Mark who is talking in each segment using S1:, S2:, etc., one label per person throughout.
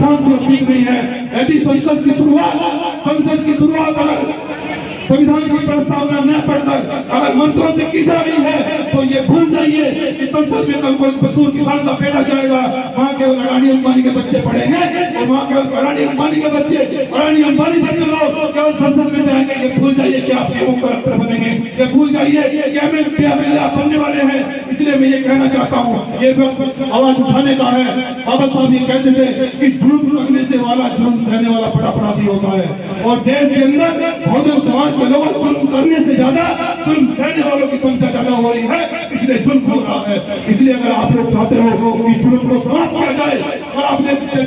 S1: संविधान सुरक्षित नहीं है। यदि संसद की शुरुआत अगर संविधान की प्रस्तावना न पढ़कर अगर मंत्रों से की जा रही है तो ये भूल जाइए कि संसद में कल कोई मजदूर किसान का बेटा जाएगा, वहाँ केवल अडानी अंबानी के बच्चे पढ़ेंगे और वहाँ केवल अडानी अंबानी के बच्चे, अडानी अंबानी जैसे लोग केवल संसद में जाएंगे। ये भूल जाइए कि आप नियमों का रखकर बनेंगे। ये भूल जाइए कि एमएलए आप बनने वाले हैं। इसलिए मैं ये कहना चाहता हूँ, ये आवाज उठाने का है। बाबा साहब ये कहते थे कि जुर्म करने से वाला जुर्म सहने वाला बड़ा अपराधी होता है, और देश के अंदर बहुजन समाज के लोग जुर्म करने से ज्यादा जुर्म सहने वालों की संख्या ज्यादा हो रही है, इसलिए जुर्म हो रहा है। इसलिए अगर आप लोग चाहते हो कि जुर्म को समाप्त किया जाए, और आप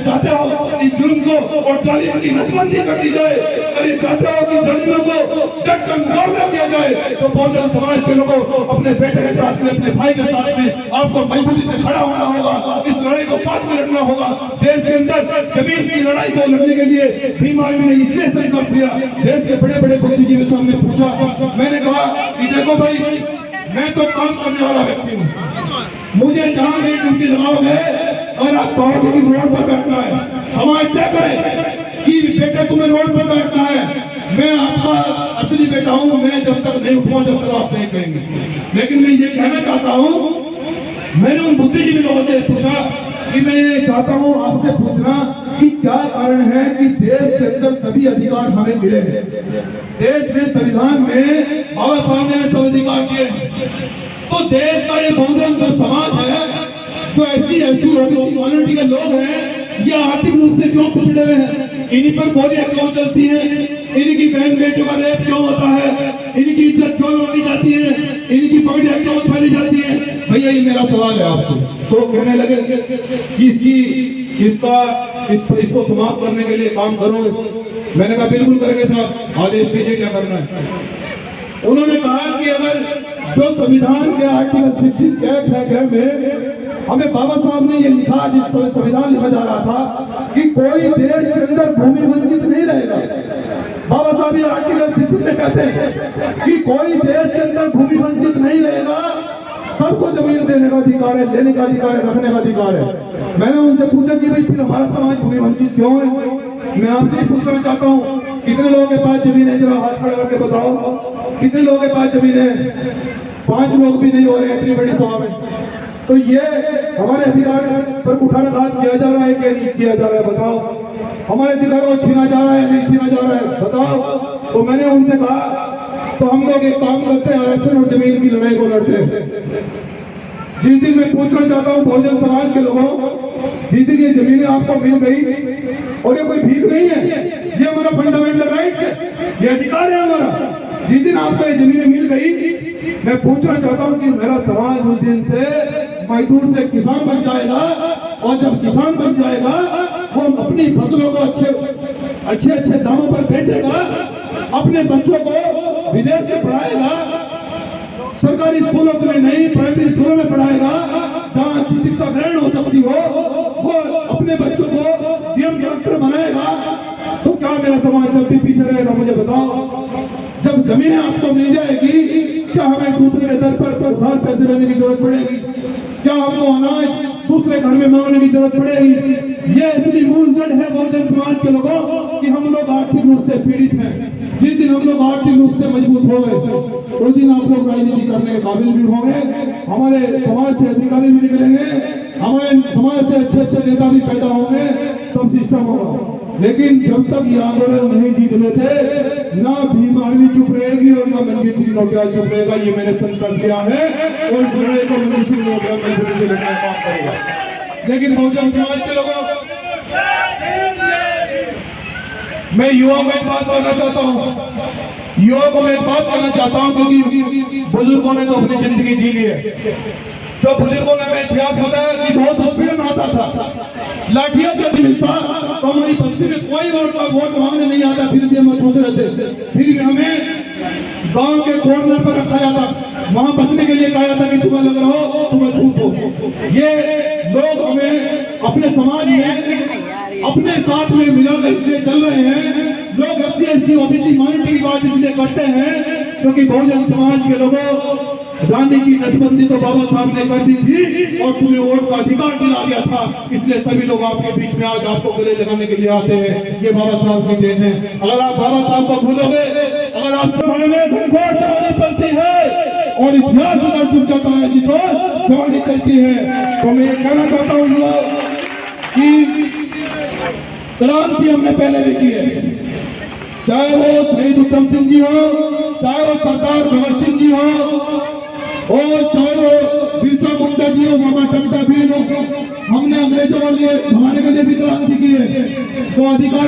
S1: चाहते हो कि जुर्म को और जालिम की नसबंदी कर दी जाए, अगर ये चाहते हो कि जालिमों को डटकर मुकाबला किया जाए, तो बहुजन समाज के लोगों अपने बेटे के साथ में, अपने भाई के साथ में आपको मजबूती से खड़ा होना होगा। इस लड़ाई को साथ में लड़ना होगा। देश के अंदर जमीन की लड़ाई को लड़ने के लिए भीम आर्मी ने इसलिए संकल्प लिया। देश के बड़े बड़े बुद्धिजीवी से हमने पूछा, मैंने कहा कि देखो भाई, मैं तो काम करने वाला व्यक्ति हूँ, मुझे जहाँ मेरी ड्यूटी लगाओगे और आप कहोगे कि रोड पर बैठना है, समाज तय करे कि बेटे तुम्हें रोड पर बैठना है, मैं आपका असली बेटा हूँ। मैं जब तक नहीं उठूंगा जब तक आप नहीं कहेंगे। लेकिन मैं ये कहना चाहता हूँ, मैंने उन बुद्धिजीवी लोगों से पूछा कि मैं ये चाहता हूँ आपसे पूछना कि क्या कारण है कि देश के अंदर सभी अधिकार हमें मिले हैं। देश में संविधान में बाबा साहब ने सब अधिकार दिए हैं, तो देश का ये बहुजन जो समाज है, जो SC ST OBC माइनॉरिटी के लोग हैं, ये आर्थिक रूप से क्यों पिछड़े हुए हैं? इन्हीं पर गोलियां क्यों चलती हैं? इनकी बहन बेटियों का रेप क्यों होता है? इनकी इज्जत क्यों लूटी जाती है? इनकी पगड़ियां क्यों उछाली जाती है? भैया ये मेरा सवाल है आपसे। तो कहने लगे कि इसको समाप्त करने के लिए काम करोगे? मैंने कहा बिल्कुल करेंगे साहब, आदेश कीजिए क्या करना है। उन्होंने कहा कि अगर जो संविधान के आर्टिकल 16 में हमें बाबा साहब ने ये लिखा, जिस संविधान लिखा जा रहा था कि कोई देश के अंदर भूमि वंचित नहीं रहेगा। बाबा साहब ये आर्टिकल 16 में कहते हैं कि कोई देश के अंदर भूमि वंचित नहीं रहेगा, सबको जमीन देने का अधिकार है, लेने का अधिकार है, रखने का अधिकार है। मैंने उनसे पूछा कि भाई फिर हमारा समाज भूमि वंचित क्यों है? मैं आपसे पूछना चाहता हूँ, कितने लोगों के पास जमीन है? जरा हाथ खड़ा करके बताओ, कितने लोगों के पास जमीन है? 5 लोग भी नहीं हो रहे इतनी बड़ी सभा में। तो ये हमारे अधिकार पर कुठाराघात किया जा रहा है कि नहीं किया जा रहा है? बताओ। हमारे अधिकार को छीना जा रहा है नहीं छीना जा रहा है? बताओ। तो मैंने उनसे कहा, तो हम लोग एक काम करते हैं, आरक्षण और जमीन की लड़ाई को लड़ते हैं। जिस दिन मैं पूछना चाहता हूँ बहुजन समाज के लोगों, जिस दिन ये जमीनें आपको मिल गई, और ये कोई भीख नहीं है, ये हमारा फंडामेंटल राइट है, ये अधिकार है हमारा। जिस दिन आपको ये जमीनें मिल गई, मैं पूछना चाहता हूँ कि मेरा समाज उस दिन से मजदूर से किसान बन जाएगा, और जब किसान बन जाएगा वो अपनी फसलों को अच्छे दामों पर बेचेगा, अपने बच्चों को विदेश में पढ़ाएगा, सरकारी स्कूलों में नहीं प्राइमरी स्कूलों में पढ़ाएगा, जहाँ अच्छी शिक्षा ग्रहण हो सकती हो, वो अपने बच्चों को DM डॉक्टर बनाएगा। तो क्या मेरा समाज जब भी पीछे रहेगा? मुझे बताओ। जब जमीनें आपको मिल जाएगी, क्या हमें दूसरे के दर पर उधार पैसे लेने की जरूरत पड़ेगी? क्या हमको अनाज दूसरे घर में मांगने की जरूरत पड़ेगी? ये इसलिए मूल जड़ है बहुजन समाज के लोगों कि हम लोग आर्थिक रूप से पीड़ित हैं। जिस दिन हम लोग आर्थिक रूप से मजबूत हो गए, उस दिन आप लोग राजनीति करने के काबिल भी होंगे, हमारे समाज से अधिकारी भी निकलेंगे, हमारे समाज से अच्छे नेता भी पैदा होंगे, सब सिस्टम होगा। लेकिन जब तक ये आंदोलन नहीं जीत लेते, ना भीम आर्मी चुप रहेगी और ना मनजीत सिंह नौटियाल चुप रहेगा। ये मैंने संकल्प किया है, और इस लड़ाई को मनजीत सिंह नौटियाल मजबूती से लड़ने का काम करेगा। लेकिन बहुजन समाज के लोगों, मैं युवाओं को एक बात कहना चाहता हूँ, युवाओं को मैं एक बात कहना चाहता हूँ, क्योंकि बुजुर्गों ने तो अपनी जिंदगी जी ली है। जो बुजुर्गों ने हमें इतिहास बताया कि बहुत उत्पीड़न होता था, लाठियां जब मिलता तो हमारी बस्ती में कोई वोट मांगने नहीं आता, फिर भी हम छोड़ते रहते, फिर भी हमें गांव के कॉर्नर पर रखा जाता, वहां बचने के लिए कहा जाता कि तुम्हें लग रहा हो तुम्हें छूटो। ये लोग हमें अपने समाज में अपने साथ में मिलाकर इसलिए चल रहे हैं। लोग SC ST OBC माइनॉरिटी की बात इसलिए करते हैं क्योंकि बहुजन समाज के लोगों जाने की नसबंदी तो बाबा साहब ने कर दी थी और तुम्हें वोट का अधिकार दिला दिया था, इसलिए सभी लोग आपके बीच में आज आपको गले लगाने के लिए आते हैं। ये बाबा साहब की देन है। अगर आप बाबा साहब को भूलोगे, अगर आप जवानी पलती है और इतिहास उधर चुक जाता है जिस ओर जवानी चलती है, तो मैं ये कहना चाहता हूँ कि क्रांति हमने पहले भी की है, चाहे वो शहीद उत्तम सिंह जी हो, चाहे वो सरदार भगत सिंह जी हो, और चाहे वो बिरसा मुंडा जी हो, मामा टमटा भी हो, हमने अंग्रेजों के लिए भगाने के लिए भी क्रांति की है। तो अधिकार